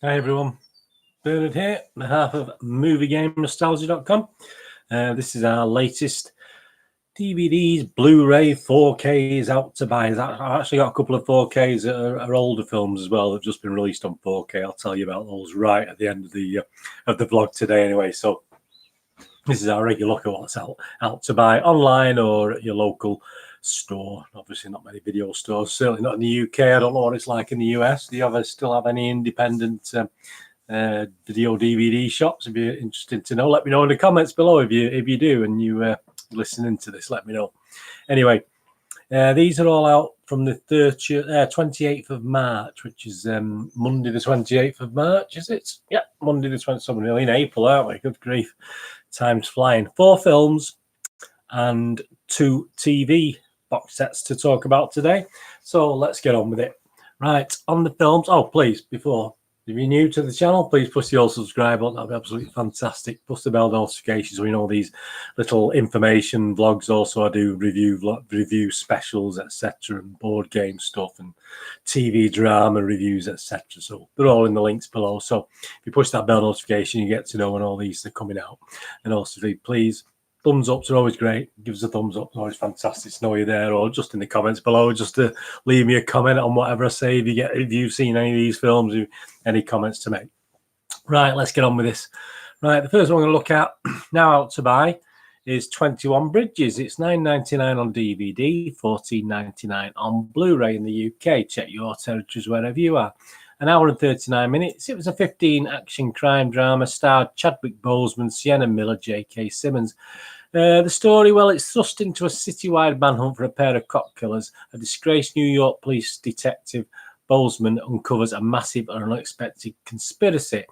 Hi everyone, Bernard here on behalf of MovieGameNostalgia.com. This is our latest DVDs, Blu-ray, 4Ks out to buy. I've actually got a couple of 4Ks that are older films as well that have just been released on 4K. I'll tell you about those right at the end of the vlog today anyway. So this is our regular look at what's out to buy online or at your local store. Obviously not many video stores, certainly not in the UK. I don't know what it's like in the US. Do you still have any independent video DVD shops? If you're interested to know, let me know in the comments below. If you do and you listening to this, let me know. Anyway, these are all out from the 28th of March, which is Monday the 28th of March, is it? Yeah, Monday the 27th. So we're nearly in April, aren't we? Good grief, time's flying. 4 films and 2 TV box sets to talk about today. So let's get on with it. Right, on the films. Oh, please, if you're new to the channel, please push the old subscribe button. That'd be absolutely fantastic. Push the bell notifications so we know these little information vlogs. Also, I do review specials, etc., and board game stuff and TV drama reviews, etc. So they're all in the links below. So if you push that bell notification, you get to know when all these are coming out. And also, please, thumbs ups are always great. Give us a thumbs up. It's always fantastic to know you're there, or just in the comments below, just to leave me a comment on whatever I say. If you've seen any of these films, any comments to make. Right, let's get on with this. Right, the first one we're going to look at now out to buy is 21 Bridges. It's $9.99 on DVD, $14.99 on Blu-ray in the UK. Check your territories wherever you are. An hour and 39 minutes. It was a 15 action crime drama, starred Chadwick, Boseman, Sienna Miller, J.K. Simmons. The story, well, it's thrust into a citywide manhunt for a pair of cop killers. A disgraced New York police detective, Boseman, uncovers a massive and unexpected conspiracy.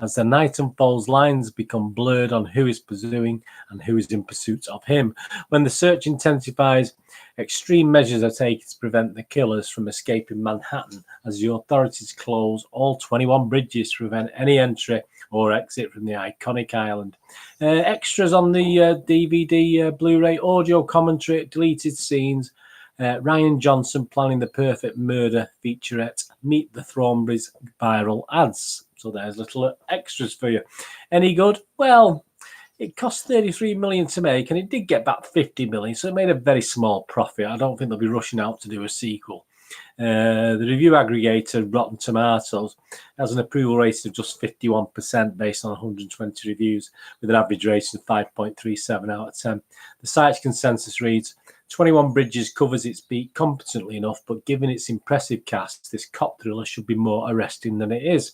As the night unfolds, lines become blurred on who is pursuing and who is in pursuit of him. When the search intensifies, extreme measures are taken to prevent the killers from escaping Manhattan as the authorities close all 21 bridges to prevent any entry or exit from the iconic island. Extras on the DVD, Blu-ray, audio commentary, deleted scenes, Ryan Johnson planning the perfect murder featurette, Meet the Thornberrys viral ads. So there's little extras for you. Any good? Well, it cost 33 million to make, and it did get back 50 million, so it made a very small profit. I don't think they'll be rushing out to do a sequel. The review aggregator Rotten Tomatoes has an approval rating of just 51% based on 120 reviews, with an average rating of 5.37 out of 10. The site's consensus reads, 21 Bridges covers its beat competently enough, but given its impressive cast, this cop thriller should be more arresting than it is.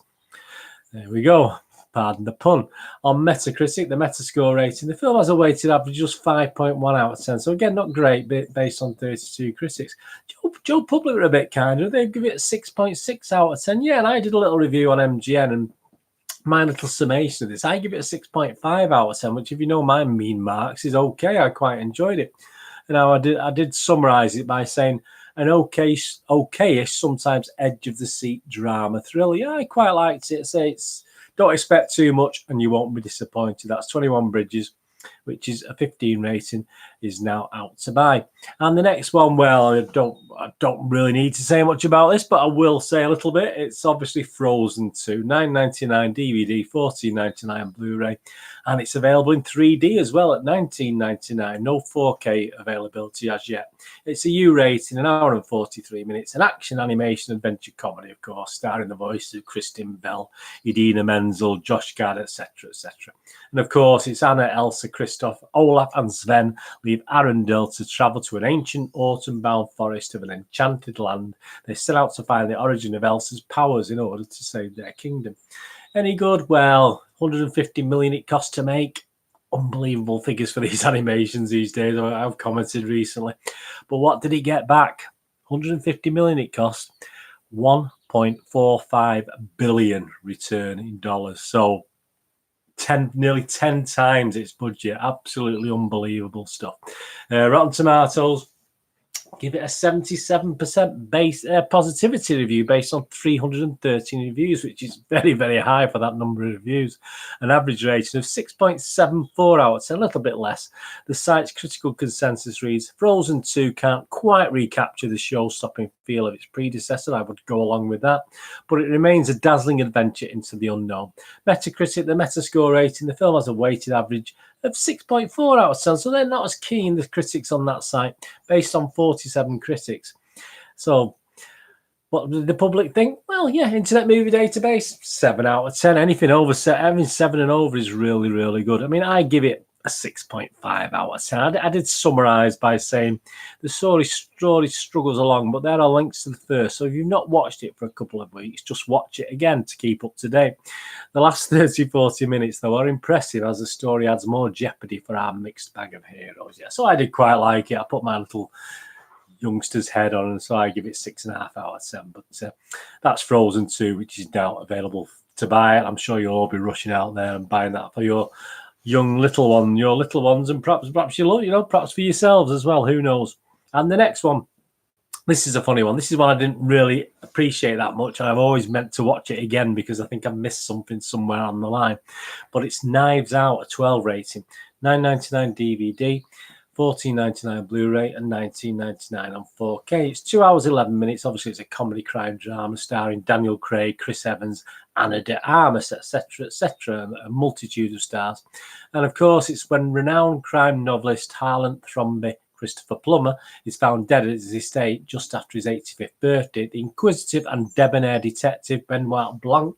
There we go. Pardon the pun. On Metacritic, the Metascore rating, the film has a weighted average of just 5.1 out of 10. So again, not great, based on 32 critics. Joe Public were a bit kinder. They give it a 6.6 out of 10. Yeah, and I did a little review on MGN, and my little summation of this, I give it a 6.5 out of 10, which, if you know my mean marks, is okay. I quite enjoyed it. Now, I did summarize it by saying an okayish, sometimes edge of the seat drama thriller. Yeah, I quite liked it. Don't expect too much and you won't be disappointed. That's 21 Bridges, which is a 15 rating, is now out to buy. And the next one, well, I don't really need to say much about this, but I will say a little bit. It's obviously Frozen 2, $9.99 DVD, $14.99 on Blu-ray, and it's available in 3D as well at $19.99. No 4K availability as yet. It's a U rating, an hour and 43 minutes, an action animation adventure comedy, of course, starring the voices of Kristen Bell, Idina Menzel, Josh Gad, etc., etc. And of course, it's Anna, Elsa, Kristoff, Olaf, and Sven leave Arendelle to travel to an ancient autumn-bound forest of an enchanted land. They set out to find the origin of Elsa's powers in order to save their kingdom. Any good? Well, 150 million it cost to make. Unbelievable figures for these animations these days. I've commented recently. But what did it get back? 150 million it cost. 1.45 billion return in dollars. So nearly 10 times its budget. Absolutely unbelievable stuff. Rotten Tomatoes, give it a 77% base positivity review based on 313 reviews, which is very, very high for that number of reviews. An average rating of 6.74 out of 10, a little bit less. The site's critical consensus reads, Frozen 2 can't quite recapture the show-stopping feel of its predecessor. I would go along with that. But it remains a dazzling adventure into the unknown. Metacritic, the Metascore rating, the film has a weighted average of 6.4 out of 10, so they're not as keen, the critics on that site, based on 47 critics. So what did the public think? Well, yeah, Internet Movie Database, 7 out of 10. Anything over 7 and over is really, really good. I mean, I give it a 6.5 out of 10. I did summarise by saying the story struggles along, but there are links to the first. So if you've not watched it for a couple of weeks, just watch it again to keep up to date. The last 30-40 minutes, though, are impressive as the story adds more jeopardy for our mixed bag of heroes. Yeah, so I did quite like it. I put my little youngster's head on, and so I give it 6.5 out of 10. But that's Frozen 2, which is now available to buy. I'm sure you'll all be rushing out there and buying that for your young little ones, and perhaps perhaps for yourselves as well. Who knows? And the next one, this is a funny one. This is one I didn't really appreciate that much. I've always meant to watch it again because I think I've missed something somewhere on the line. But it's Knives Out, a 12 rating, $9.99 DVD, $14.99 Blu-ray, and $19.99 on 4K. It's 2 hours 11 minutes. Obviously, it's a comedy crime drama starring Daniel Craig, Chris Evans, Ana de Armas, etc., a multitude of stars. And of course, it's when renowned crime novelist Harlan Thrombey Christopher Plummer is found dead at his estate just after his 85th birthday. The inquisitive and debonair detective Benoit Blanc,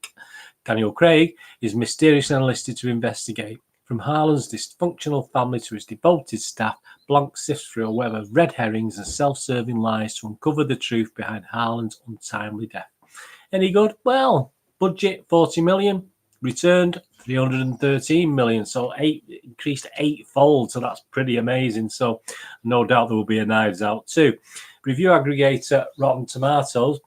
Daniel Craig, is mysteriously enlisted to investigate. From Harlan's dysfunctional family to his devoted staff, Blanc sifts through a web of red herrings and self-serving lies to uncover the truth behind Harlan's untimely death. Any good? Well, budget 40 million, returned 313 million, so increased eightfold, so that's pretty amazing. So no doubt there will be a Knives Out too. Review aggregator Rotten Tomatoes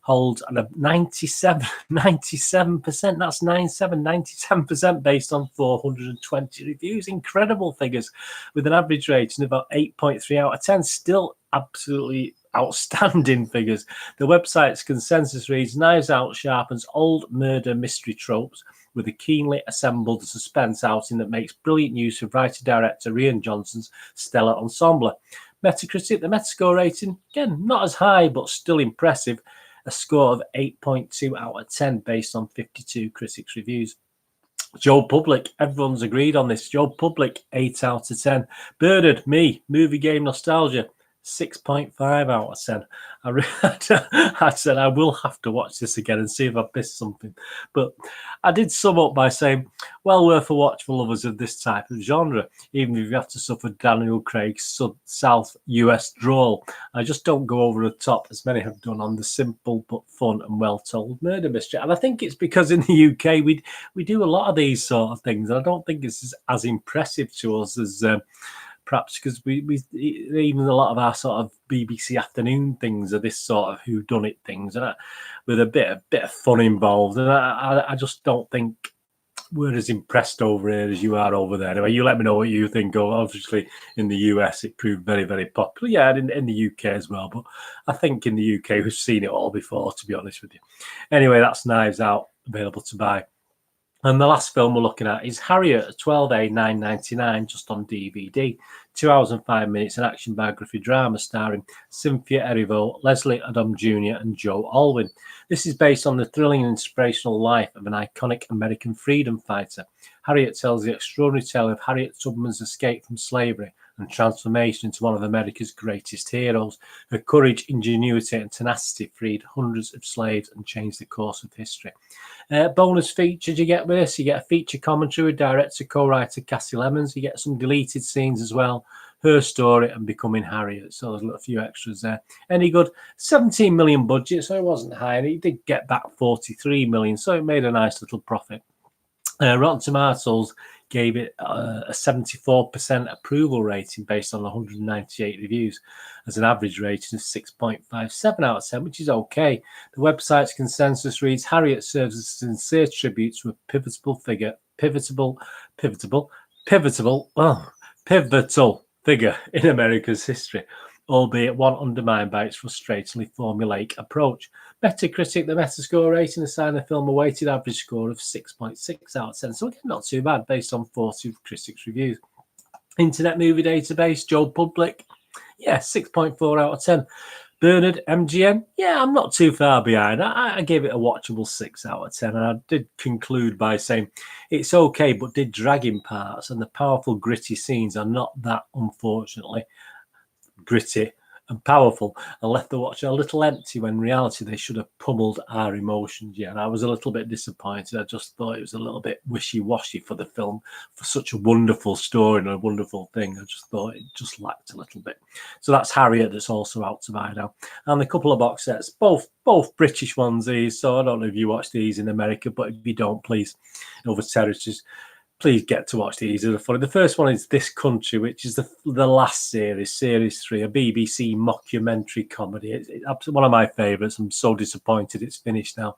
holds a 97%, that's 97% based on 420 reviews. Incredible figures, with an average rating of about 8.3 out of 10. Still absolutely outstanding figures. The website's consensus reads, Knives Out sharpens old murder mystery tropes with a keenly assembled suspense outing that makes brilliant use of writer-director Rian Johnson's stellar ensemble. Metacritic, the Metascore rating, again, not as high, but still impressive. A score of 8.2 out of 10 based on 52 critics' reviews. Joe Public, everyone's agreed on this. Joe Public, 8 out of 10. Birded, me, movie game nostalgia, 6.5 out of 10. I said I will have to watch this again and see if I've missed something. But I did sum up by saying, well worth a watch for lovers of this type of genre, even if you have to suffer Daniel Craig's South US drawl. I just don't go over the top, as many have done, on the simple but fun and well-told murder mystery. And I think it's because in the UK we do a lot of these sort of things, and I don't think it's as impressive to us as perhaps because we even a lot of our sort of BBC afternoon things are this sort of whodunit things, and with a bit of fun involved. And I just don't think we're as impressed over here as you are over there. Anyway, you let me know what you think. Obviously, in the US, it proved very, very popular. Yeah, in the UK as well. But I think in the UK, we've seen it all before, to be honest with you. Anyway, that's Knives Out, available to buy. And the last film we're looking at is Harriet, 12A, $9.99, just on DVD. 2 hours and 5 minutes, an action biography drama starring Cynthia Erivo, Leslie Odom Jr. and Joe Alwyn. This is based on the thrilling and inspirational life of an iconic American freedom fighter. Harriet tells the extraordinary tale of Harriet Tubman's escape from slavery and transformation into one of America's greatest heroes. Her courage, ingenuity, and tenacity freed hundreds of slaves and changed the course of history. Bonus features you get with this. You get a feature commentary with director, co-writer Cassie Lemons. You get some deleted scenes as well. Her story and becoming Harriet. So there's a few extras there. Any good? 17 million budget, so it wasn't high. And it did get back 43 million, so it made a nice little profit. Rotten Tomatoes gave it a 74% approval rating based on 198 reviews, as an average rating of 6.57 out of 10, which is okay. The website's consensus reads, Harriet serves as a sincere tribute to a pivotal figure in America's history. albeit one undermined by its frustratingly formulaic approach. Metacritic, the Metascore rating assigned the film a weighted average score of 6.6 out of 10. So again, not too bad based on 40 critics' reviews. Internet Movie Database, Joe Public, yeah, 6.4 out of 10. Bernard, MGM, yeah, I'm not too far behind. I gave it a watchable 6 out of 10. And I did conclude by saying it's okay, but did drag in parts. And the powerful, gritty scenes are not that, unfortunately, gritty and powerful, and left the watcher a little empty when in reality they should have pummeled our emotions. Yeah, and I was a little bit disappointed. I just thought it was a little bit wishy-washy for the film, for such a wonderful story and a wonderful thing. I just thought it just lacked a little bit. So that's Harriet, that's also out to buy now, and a couple of box sets, both British ones these. So I don't know if you watch these in America, but if you don't, please, over territories, please get to watch these. They're funny. The first one is This Country, which is the last series, Series 3, a BBC mockumentary comedy. It's one of my favourites. I'm so disappointed it's finished now.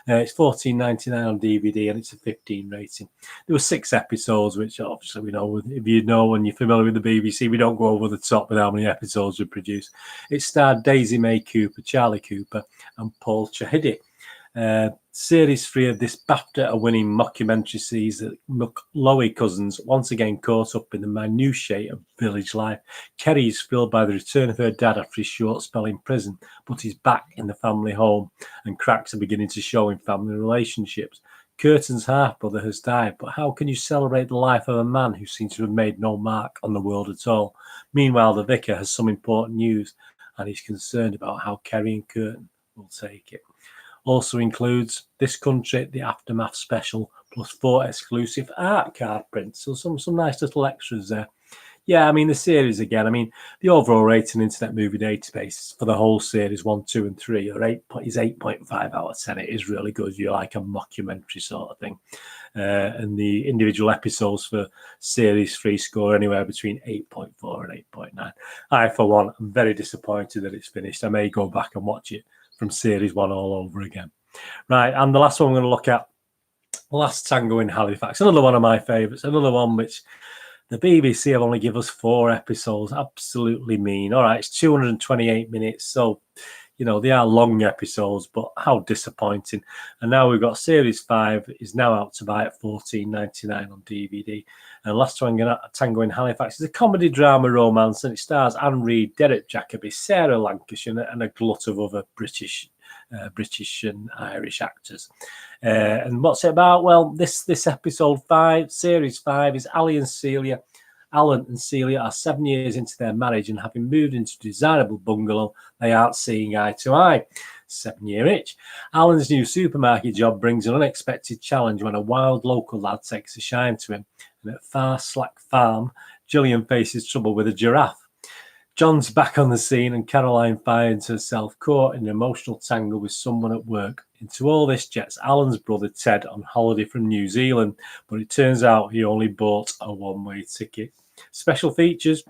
It's $14.99 on DVD and it's a 15 rating. There were 6 episodes, which obviously we know, if you know and you're familiar with the BBC, we don't go over the top with how many episodes we produce. It starred Daisy May Cooper, Charlie Cooper and Paul Chahidi. Series 3 of this BAFTA-winning mockumentary sees the McLoey cousins once again caught up in the minutiae of village life. Kerry is thrilled by the return of her dad after his short spell in prison, but he's back in the family home, and cracks are beginning to show in family relationships. Curtin's half-brother has died, but how can you celebrate the life of a man who seems to have made no mark on the world at all? Meanwhile, the vicar has some important news, and he's concerned about how Kerry and Curtin will take it. Also includes This Country, the Aftermath special, plus 4 exclusive art card prints. So some nice little extras there. Yeah, I mean, the series again, I mean, the overall rating Internet Movie Database for the whole series 1, 2, and 3 is 8.5 out of 10. It is really good. You like a mockumentary sort of thing. And the individual episodes for Series 3 score anywhere between 8.4 and 8.9. I, for one, am very disappointed that it's finished. I may go back and watch it from Series 1 all over again. Right, and the last one we're going to look at, Last Tango in Halifax. Another one of my favourites. Another one which the BBC have only given us 4 episodes. Absolutely mean. All right, it's 228 minutes. So, you know, they are long episodes, but how disappointing. And now we've got Series 5 is now out to buy at $14.99 on DVD. And Last Tango in Halifax is a comedy drama romance, and it stars Reid, Derek Jacobi, Sarah Lancashire, and a glut of other British and Irish actors. And what's it about? Well, this episode 5, Series 5, is Alan and Celia are 7 years into their marriage, and having moved into a desirable bungalow, they aren't seeing eye to eye. 7-year itch. Alan's new supermarket job brings an unexpected challenge when a wild local lad takes a shine to him. And at Far Slack Farm, Gillian faces trouble with a giraffe. John's back on the scene, and Caroline finds herself caught in an emotional tangle with someone at work. Into all this jets Alan's brother Ted on holiday from New Zealand, but it turns out he only bought a one-way ticket. Special features,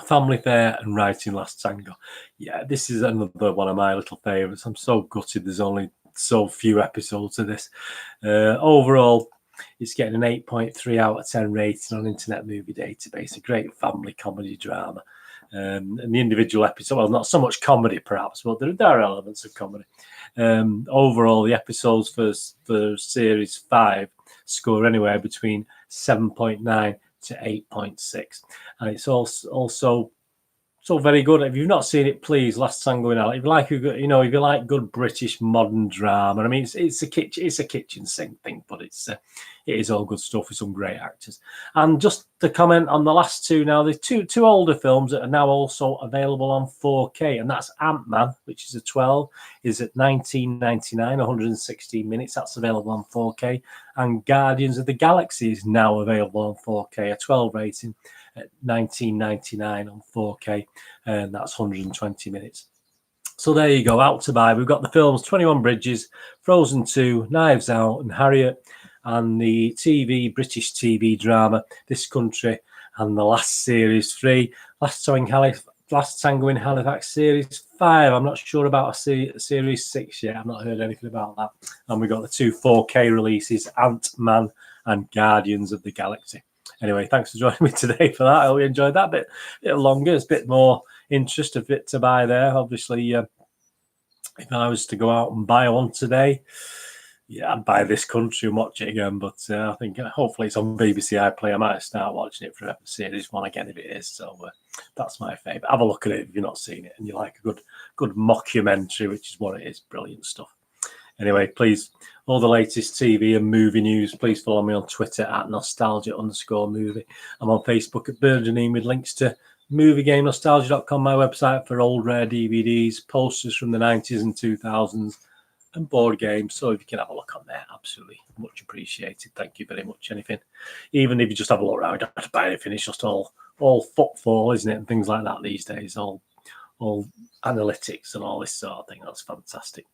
family fare, and writing Last Tango. Yeah, this is another one of my little favourites. I'm so gutted there's only so few episodes of this. Overall, it's getting an 8.3 out of 10 rating on Internet Movie Database. A great family comedy drama. And the individual episode, well, not so much comedy perhaps, but there are elements of comedy. Overall, the episodes for Series 5 score anywhere between 7.9 to 8.6. And it's also so very good. If you've not seen it, please, Last Tango in Halifax. If you like good British modern drama. I mean, it's a kitchen sink thing, but it is all good stuff with some great actors. And just to comment on the last two now, there's two older films that are now also available on 4K, and that's Ant-Man, which is a 12, is at $19.99, 116 minutes. That's available on 4K. And Guardians of the Galaxy is now available on 4K, a 12 rating at $19.99 on 4K, and that's 120 minutes. So there you go, out to buy. We've got the films 21 Bridges, Frozen 2, Knives Out, and Harriet, and the British TV drama This Country, and the last Series 3, Last Tango in Halifax Series 5. I'm not sure about a Series 6 yet. I've not heard anything about that. And we've got the 2 4K releases, Ant-Man and Guardians of the Galaxy. Anyway, thanks for joining me today for that. I hope you enjoyed that bit longer. It's a bit more interest of it to buy there. Obviously, if I was to go out and buy one today, yeah, I'd buy This Country and watch it again. But I think hopefully it's on BBC iPlayer. I might start watching it for series one again if it is. So that's my favourite. Have a look at it if you've not seen it and you like a good mockumentary, which is what it is. Brilliant stuff. Anyway, please, all the latest TV and movie news, please follow me on Twitter at nostalgia_movie. I'm on Facebook at Burgeoning with links to moviegamenostalgia.com, my website for old rare DVDs, posters from the 90s and 2000s, and board games. So if you can have a look on there, absolutely much appreciated. Thank you very much. Anything, even if you just have a look around, you don't have to buy anything. It's just all footfall, isn't it? And things like that these days, all analytics and all this sort of thing. That's fantastic.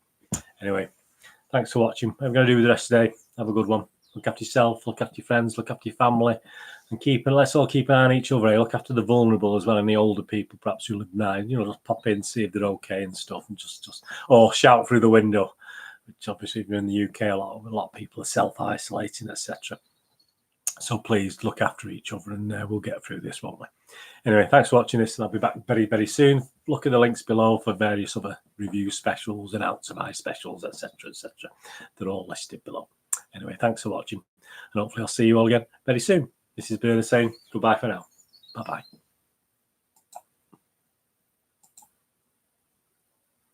Anyway, thanks for watching. What I'm going to do with the rest of the day. Have a good one. Look after yourself, look after your friends, look after your family, and let's all keep an eye on each other. Look after the vulnerable as well, and the older people perhaps who live now. Just pop in, see if they're okay and stuff, and just shout through the window. Which obviously, if you're in the UK, a lot of people are self-isolating, etc. So please look after each other, and we'll get through this, won't we? Anyway, thanks for watching this, and I'll be back very, very soon. Look at the links below for various other review specials and out to buy specials, etc., etc. They're all listed below. Anyway, thanks for watching, and hopefully I'll see you all again very soon. This is Bernard saying goodbye for now. Bye-bye.